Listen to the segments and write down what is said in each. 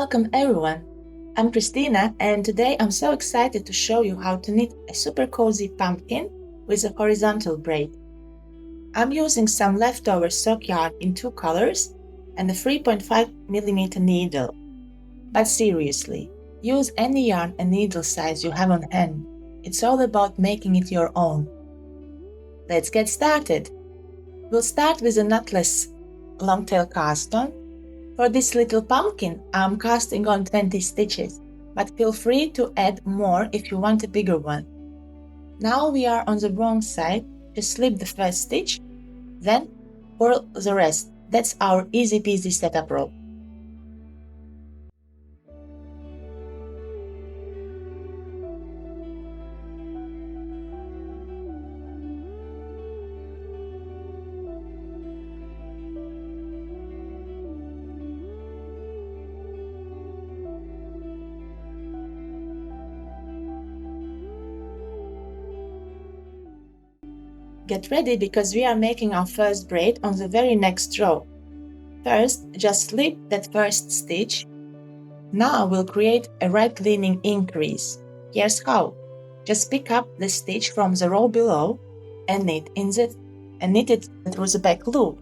Welcome everyone. I'm Christina and today I'm so excited to show you how to knit a super cozy pumpkin with a horizontal braid. I'm using some leftover sock yarn in two colors and a 3.5mm needle. But seriously, use any yarn and needle size you have on hand. It's all about making it your own. Let's get started. We'll start with a knotless long-tail cast on. For this little pumpkin, I'm casting on 20 stitches, but feel free to add more if you want a bigger one. Now we are on the wrong side, just slip the first stitch, then purl the rest. That's our easy peasy setup row. Get ready because we are making our first braid on the very next row. First, just slip that first stitch. Now we'll create a right-leaning increase. Here's how. Just pick up the stitch from the row below and knit it through the back loop.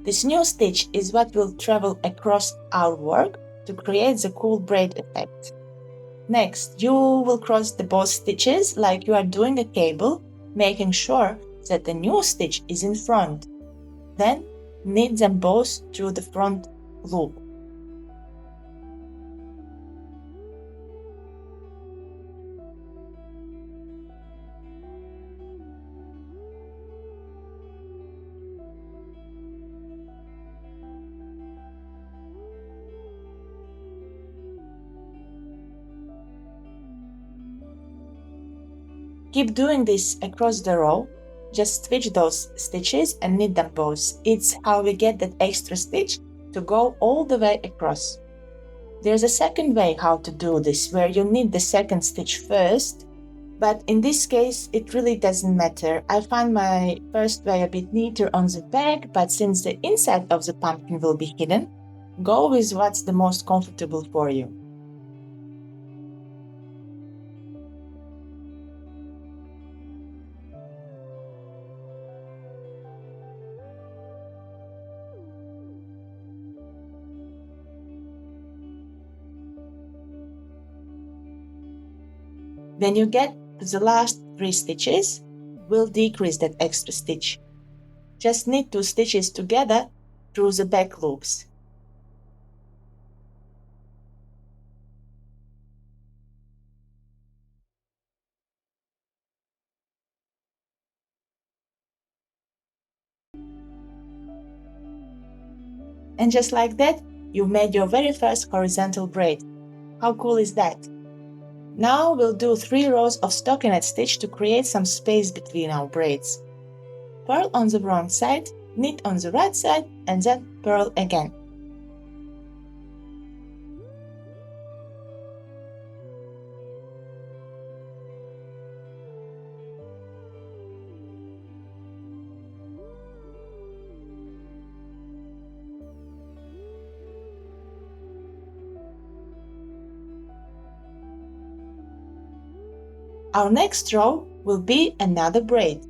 This new stitch is what will travel across our work to create the cool braid effect. Next, you will cross the both stitches like you are doing a cable, making sure that the new stitch is in front. Then, knit them both through the front loop. Keep doing this across the row. Just switch those stitches and knit them both. It's how we get that extra stitch to go all the way across. There's a second way how to do this, where you knit the second stitch first, but in this case it really doesn't matter. I find my first way a bit neater on the back, but since the inside of the pumpkin will be hidden, go with what's the most comfortable for you. When you get to the last 3 stitches, we'll decrease that extra stitch. Just knit 2 stitches together through the back loops. And just like that, you've made your very first horizontal braid. How cool is that? Now we'll do 3 rows of stockinette stitch to create some space between our braids. Purl on the wrong side, knit on the right side, and then purl again. Our next row will be another braid.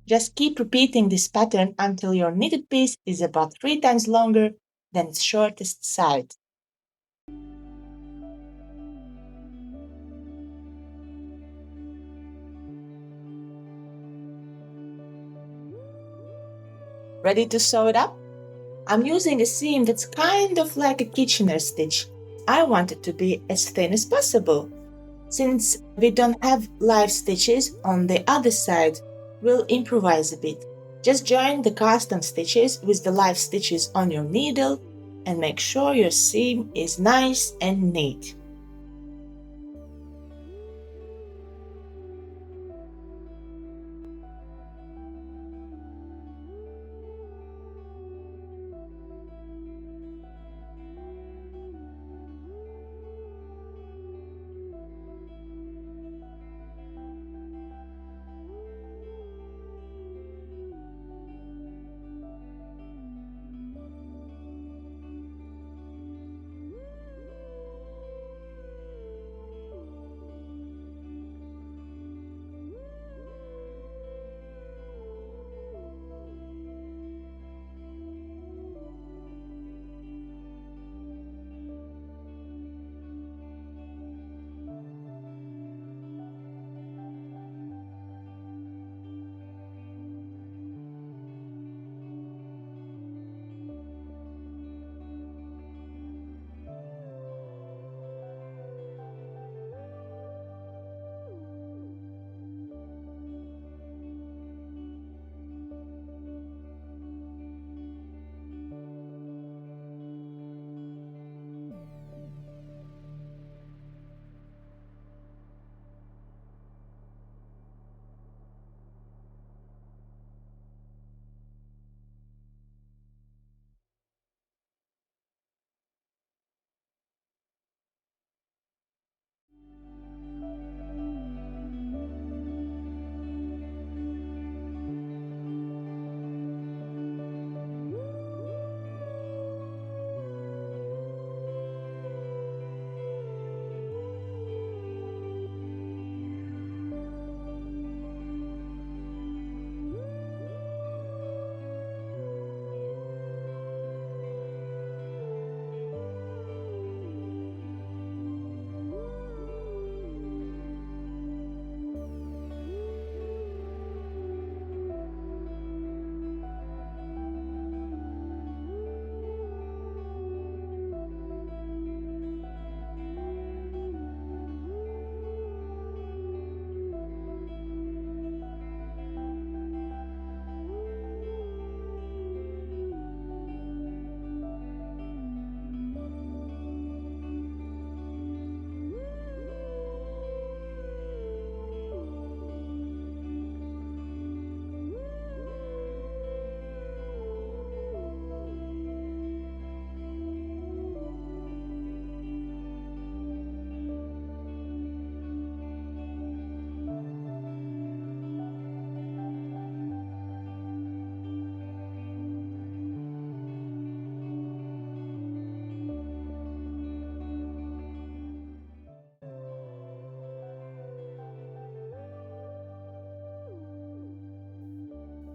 Just keep repeating this pattern until your knitted piece is about 3 times longer than its shortest side. Ready to sew it up? I'm using a seam that's kind of like a Kitchener stitch. I want it to be as thin as possible. Since we don't have live stitches on the other side, we'll improvise a bit. Just join the cast-on stitches with the live stitches on your needle and make sure your seam is nice and neat.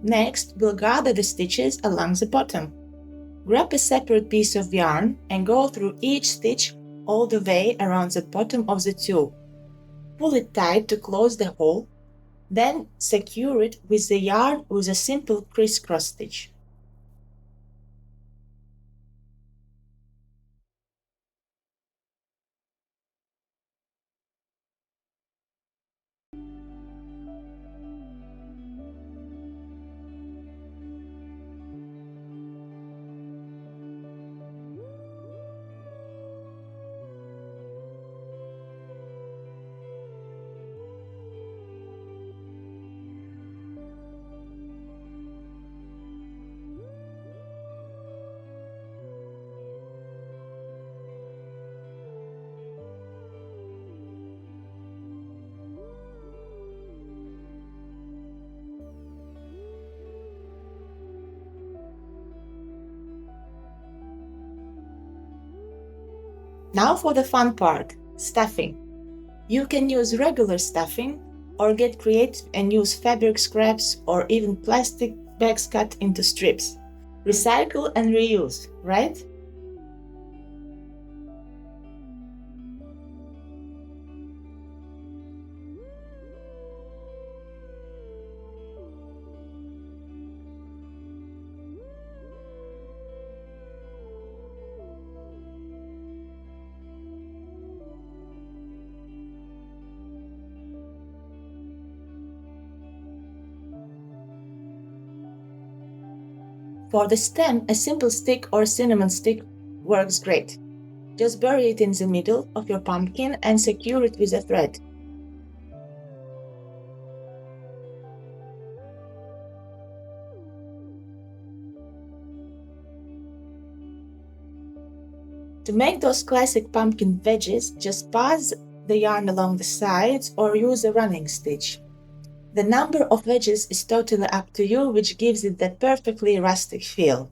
Next, we'll gather the stitches along the bottom. Grab a separate piece of yarn and go through each stitch all the way around the bottom of the tulle. Pull it tight to close the hole, then secure it with the yarn with a simple crisscross stitch. Now for the fun part, stuffing. You can use regular stuffing Or get creative and use fabric scraps or even plastic bags cut into strips. Recycle and reuse, right? For the stem, a simple stick or cinnamon stick works great. Just bury it in the middle of your pumpkin and secure it with a thread. To make those classic pumpkin wedges, just pass the yarn along the sides or use a running stitch. The number of wedges is totally up to you, which gives it that perfectly rustic feel.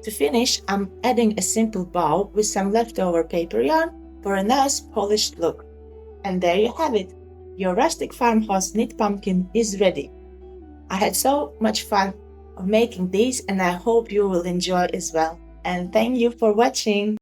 To finish, I'm adding a simple bow with some leftover paper yarn for a nice polished look. And there you have it. Your rustic farmhouse knit pumpkin is ready. I had so much fun making these and I hope you will enjoy as well. And thank you for watching.